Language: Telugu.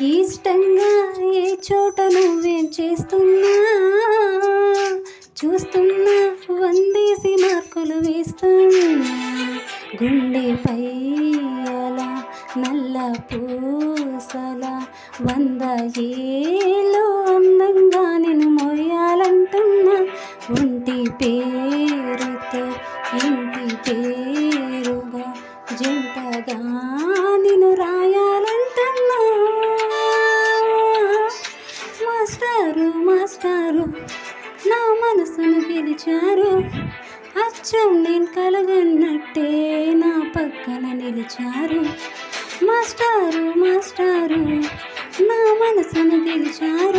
ఇష్టంగా ఏ చోట నువ్వేం చేస్తున్నా చూస్తున్నా వందేసి మార్కులు వేస్తున్నా గుండెపై అలా నల్ల పూసలా 100 ఏళ్ళు అందంగా నేను మోయాలంటున్నా ఒంటి పేరుతో ఇంటి పేరుగా జంటగా నేను రాయాలంటున్నా మాస్టారు మాస్టారు నా మనసును గెలిచారు అచ్చం నేను కలగన్నట్టే నా పక్కన నిలిచారు మాస్టారు మాస్టారు నా మనసును గెలిచారు